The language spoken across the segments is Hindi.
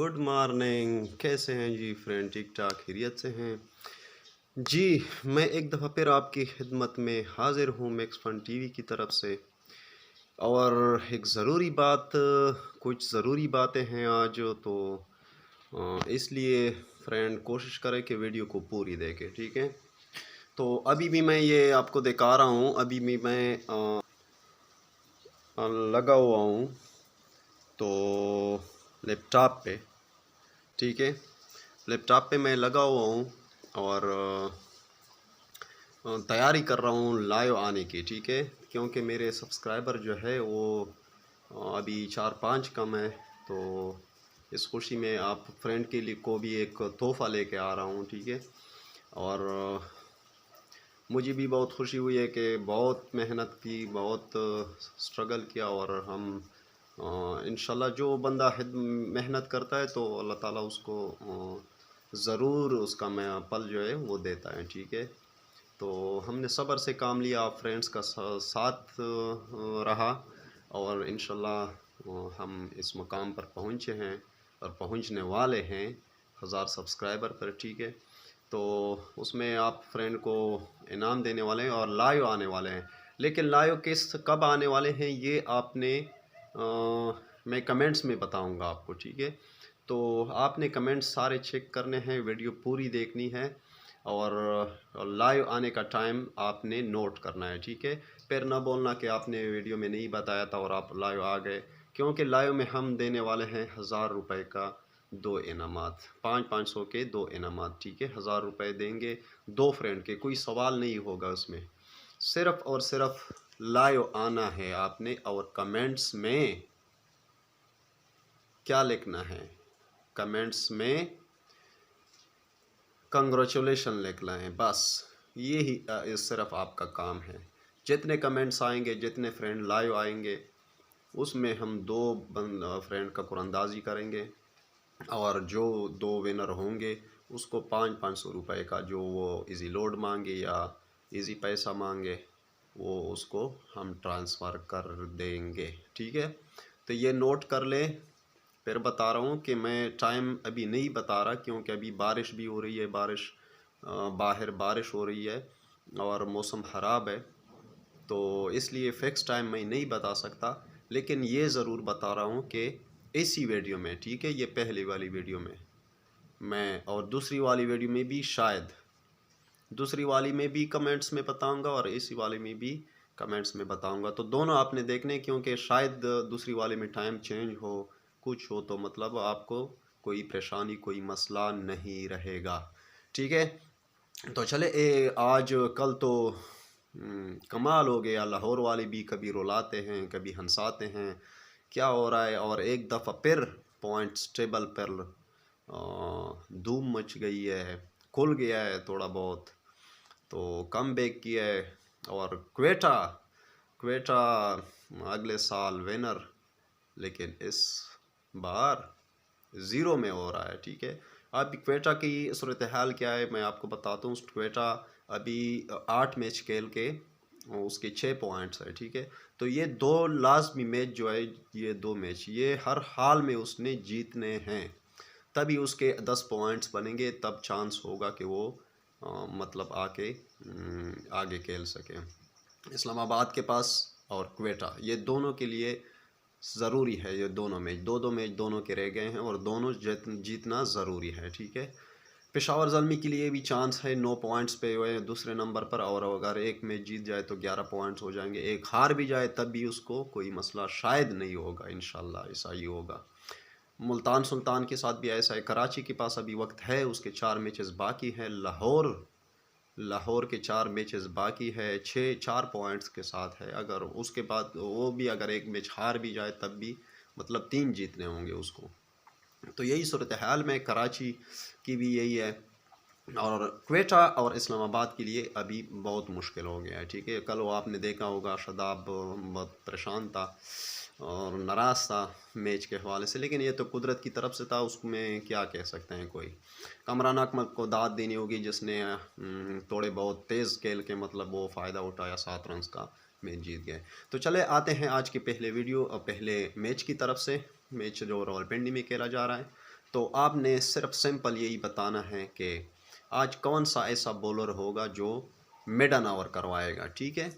Good morning. कैसे हैं जी फ्रेंड? ठीक ठाक खैरियत से हैं जी। मैं एक दफ़ा फिर आपकी खिदमत में हाजिर हूँ मैक्स फन टीवी की तरफ से। और एक ज़रूरी बात, कुछ ज़रूरी बातें हैं आज तो इसलिए फ्रेंड कोशिश करें कि वीडियो को पूरी देखें, ठीक है। तो अभी भी मैं ये आपको दिखा रहा हूँ, अभी भी मैं लगा हुआ हूँ तो लैपटॉप पे, ठीक है। लैपटॉप पे मैं लगा हुआ हूँ और तैयारी कर रहा हूँ लाइव आने की, ठीक है। क्योंकि मेरे सब्सक्राइबर जो है वो अभी 4-5 कम है, तो इस खुशी में आप फ्रेंड के लिए को भी एक तोहफ़ा लेके आ रहा हूँ, ठीक है। और मुझे भी बहुत खुशी हुई है कि बहुत मेहनत की, बहुत स्ट्रगल किया और हम इंशाल्लाह जो बंदा मेहनत करता है तो अल्लाह ताला उसको ज़रूर उसका मैं पल जो है वो देता है, ठीक है। तो हमने सब्र से काम लिया, फ्रेंड्स का साथ रहा और इंशाल्लाह हम इस मुकाम पर पहुँचे हैं और पहुँचने वाले हैं 1000 सब्सक्राइबर पर, ठीक है। तो उसमें आप फ्रेंड को इनाम देने वाले हैं और लाइव आने वाले हैं। लेकिन लाइव किस कब आने वाले हैं ये आपने मैं कमेंट्स में बताऊंगा आपको, ठीक है। तो आपने कमेंट्स सारे चेक करने हैं, वीडियो पूरी देखनी है और लाइव आने का टाइम आपने नोट करना है, ठीक है। फिर ना बोलना कि आपने वीडियो में नहीं बताया था और आप लाइव आ गए, क्योंकि लाइव में हम देने वाले हैं 1000 रुपये का 2 इनामात, 500 के 2 इनामात, ठीक है। 1000 रुपये देंगे 2 फ्रेंड के, कोई सवाल नहीं होगा उसमें, सिर्फ़ और सिर्फ लाइव आना है आपने। और कमेंट्स में क्या लिखना है? कमेंट्स में कंग्रेचुलेशन लिखना है, बस यही सिर्फ आपका काम है। जितने कमेंट्स आएंगे, जितने फ्रेंड लाइव आएंगे, उसमें हम 2 फ्रेंड का कुरानंदाजी करेंगे और जो 2 विनर होंगे उसको 500 रुपये का जो वो इजी लोड मांगे या इजी पैसा मांगे वो उसको हम ट्रांसफ़र कर देंगे, ठीक है। तो ये नोट कर लें। फिर बता रहा हूँ कि मैं टाइम अभी नहीं बता रहा, क्योंकि अभी बारिश भी हो रही है, बाहर बारिश हो रही है और मौसम ख़राब है, तो इसलिए फ़िक्स टाइम मैं नहीं बता सकता। लेकिन ये ज़रूर बता रहा हूँ कि इसी वीडियो में, ठीक है, ये पहली वाली वीडियो में मैं, और दूसरी वाली वीडियो में भी शायद, दूसरी वाली में भी कमेंट्स में बताऊंगा और इसी वाली में भी कमेंट्स में बताऊंगा। तो दोनों आपने देखने, क्योंकि शायद दूसरी वाले में टाइम चेंज हो, कुछ हो, तो मतलब आपको कोई परेशानी, कोई मसला नहीं रहेगा, ठीक है। तो चले आज कल तो कमाल हो गया। लाहौर वाले भी कभी रुलाते हैं, कभी हंसाते हैं, क्या हो रहा है। और एक दफ़ा फिर पॉइंट्स टेबल पर धूम मच गई है, खुल गया है थोड़ा बहुत, तो कम बैक किया है। और क्वेटा क्वेटा अगले साल विनर, लेकिन इस बार ज़ीरो में हो रहा है, ठीक है। अब क्वेटा की सूरत हाल क्या है मैं आपको बताता हूँ। क्वेटा अभी 8 मैच खेल के उसके 6 पॉइंट्स है, ठीक है। तो ये 2 लाजमी मैच जो है, ये 2 मैच ये हर हाल में उसने जीतने हैं, तभी उसके 10 पॉइंट्स बनेंगे, तब चांस होगा कि वो मतलब आके आगे खेल सके। इस्लामाबाद के पास और क्वेटा, ये दोनों के लिए ज़रूरी है, ये दोनों मैच, दो मैच दोनों के रह गए हैं और दोनों जीतना ज़रूरी है, ठीक है। पेशावर ज़ल्मी के लिए भी चांस है, 9 पॉइंट्स पे हुए दूसरे नंबर पर, और अगर एक मैच जीत जाए तो 11 पॉइंट्स हो जाएंगे। एक हार भी जाए तब भी उसको कोई मसला शायद नहीं होगा, इंशाल्लाह ऐसा ही होगा। मुल्तान सुल्तान के साथ भी ऐसा है। कराची के पास अभी वक्त है, उसके 4 मैचेस बाकी हैं। लाहौर के 4 मैचेस बाकी है, 4 पॉइंट्स के साथ है। अगर उसके बाद वो भी अगर एक मैच हार भी जाए तब भी मतलब 3 जीतने होंगे उसको। तो यही सूरत हाल में कराची की भी यही है। और क्वेटा और इस्लामाबाद के लिए अभी बहुत मुश्किल हो गया है, ठीक है। कल वो आपने देखा होगा, शादाब बहुत परेशान था और नाराज़ था मैच के हवाले से, लेकिन ये तो कुदरत की तरफ से था, उसमें क्या कह सकते हैं। कोई कमरान अकमल को दाद देनी होगी, जिसने थोड़े बहुत तेज़ खेल के मतलब वो फ़ायदा उठाया, 7 रन का मैच जीत गए। तो चले आते हैं आज के पहले वीडियो और पहले मैच की तरफ से। मैच जो रावलपिंडी में खेला जा रहा है, तो आपने सिर्फ सिंपल यही बताना है कि आज कौन सा ऐसा बॉलर होगा जो मिडन ओवर करवाएगा, ठीक है।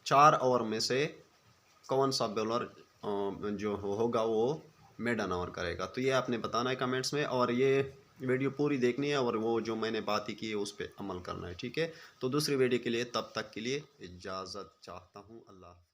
4 ओवर में से कौन सा बॉलर जो होगा वो मिडन ओवर करेगा, तो ये आपने बताना है कमेंट्स में। और ये वीडियो पूरी देखनी है और वो जो मैंने बातें की है उस पर अमल करना है, ठीक है। तो दूसरी वीडियो के लिए तब तक के लिए इजाज़त चाहता हूँ। अल्लाह।